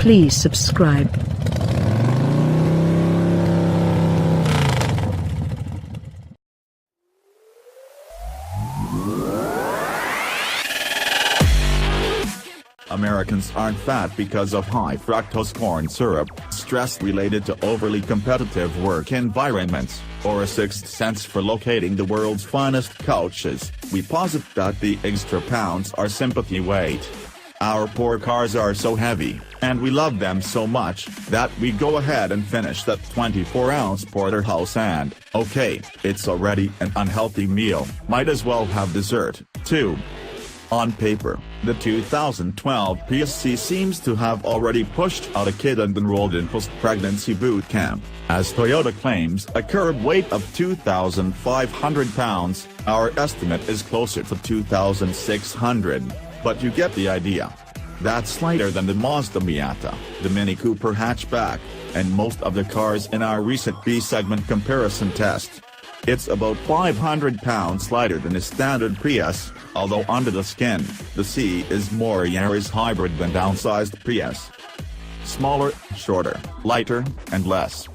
Please subscribe. Americans aren't fat because of high fructose corn syrup, stress related to overly competitive work environments, or a sixth sense for locating the world's finest couches. We posit that the extra pounds are sympathy weight. Our poor cars are so heavy, and we love them so much, that we go ahead and finish that 24-ounce porterhouse and, okay, it's already an unhealthy meal, might as well have dessert, too. On paper, the 2012 Prius C seems to have already pushed out a kid and enrolled in post-pregnancy boot camp. As Toyota claims a curb weight of 2,500 pounds, our estimate is closer to 2,600, but you get the idea. That's lighter than the Mazda Miata, the Mini Cooper hatchback, and most of the cars in our recent B-segment comparison test. It's about 500 pounds lighter than a standard Prius, although under the skin, the C is more Yaris hybrid than downsized Prius. Smaller, shorter, lighter, and less.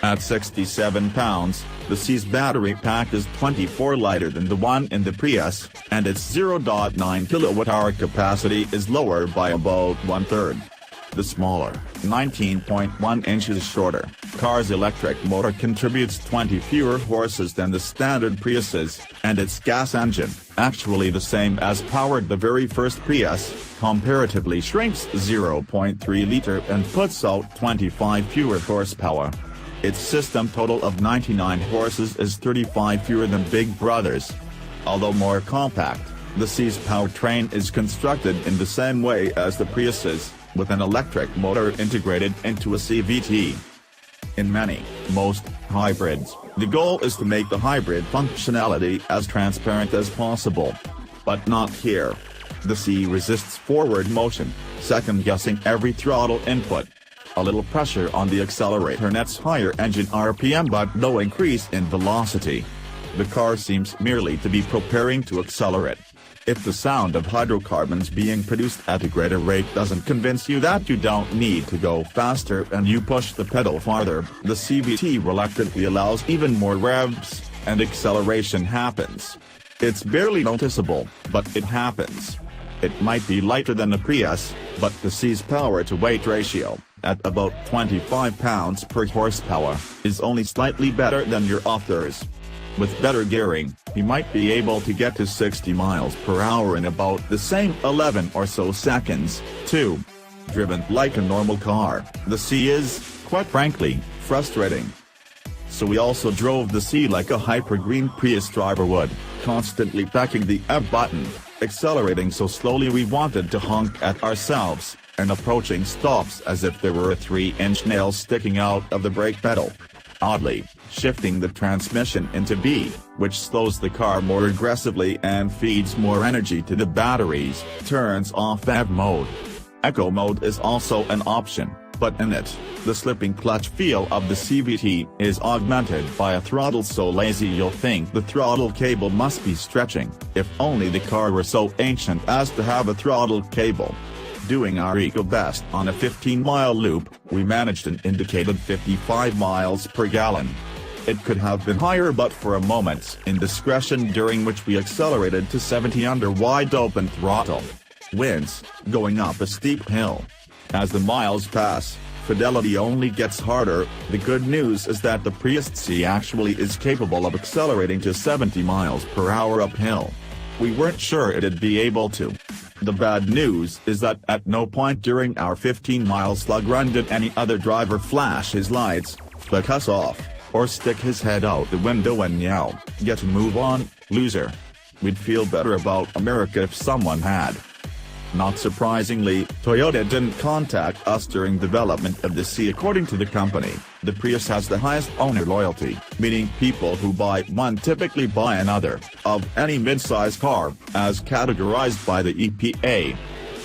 At 67 pounds, the C's battery pack is 24 lighter than the one in the Prius, and its 0.9 kWh capacity is lower by about one-third. The smaller, 19.1 inches shorter, car's electric motor contributes 20 fewer horses than the standard Prius's, and its gas engine, actually the same as powered the very first Prius, comparatively shrinks 0.3 liter and puts out 25 fewer horsepower. Its system total of 99 horses is 35 fewer than Big Brother's. Although more compact, the C's powertrain is constructed in the same way as the Prius's, with an electric motor integrated into a CVT. In most hybrids, the goal is to make the hybrid functionality as transparent as possible. But not here. The C resists forward motion, second-guessing every throttle input. A little pressure on the accelerator nets higher engine RPM but no increase in velocity. The car seems merely to be preparing to accelerate. If the sound of hydrocarbons being produced at a greater rate doesn't convince you that you don't need to go faster and you push the pedal farther, the CVT reluctantly allows even more revs, and acceleration happens. It's barely noticeable, but it happens. It might be lighter than the Prius, but the C's power-to-weight ratio, at about 25 pounds per horsepower, is only slightly better than your others. With better gearing, he might be able to get to 60 miles per hour in about the same 11 or so seconds, too. Driven like a normal car, the C is, quite frankly, frustrating. So we also drove the C like a hyper-green Prius driver would, constantly pressing the F button, accelerating so slowly we wanted to honk at ourselves, and approaching stops as if there were a 3-inch nail sticking out of the brake pedal. Oddly, shifting the transmission into B, which slows the car more aggressively and feeds more energy to the batteries, turns off EV mode. Eco mode is also an option, but in it, the slipping clutch feel of the CVT is augmented by a throttle so lazy you'll think the throttle cable must be stretching, if only the car were so ancient as to have a throttle cable. Doing our eco-best on a 15-mile loop, we managed an indicated 55 miles per gallon. It could have been higher but for a moment's indiscretion during which we accelerated to 70 under wide-open throttle. Winds, going up a steep hill. As the miles pass, fidelity only gets harder. The good news is that the Prius C actually is capable of accelerating to 70 miles per hour uphill. We weren't sure it'd be able to. The bad news is that at no point during our 15-mile slug run did any other driver flash his lights, flick us off, or stick his head out the window and yell, "Get a move on, loser." We'd feel better about America if someone had. Not surprisingly, Toyota didn't contact us during development of the C. According to the company, the Prius has the highest owner loyalty, meaning people who buy one typically buy another, of any mid-size car, as categorized by the EPA.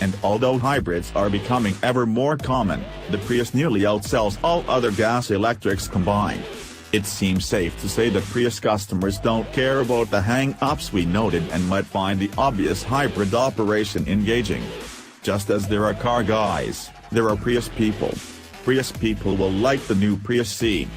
And although hybrids are becoming ever more common, the Prius nearly outsells all other gas electrics combined. It seems safe to say that Prius customers don't care about the hang-ups we noted and might find the obvious hybrid operation engaging. Just as there are car guys, There are Prius people. Prius people will like the new Prius C.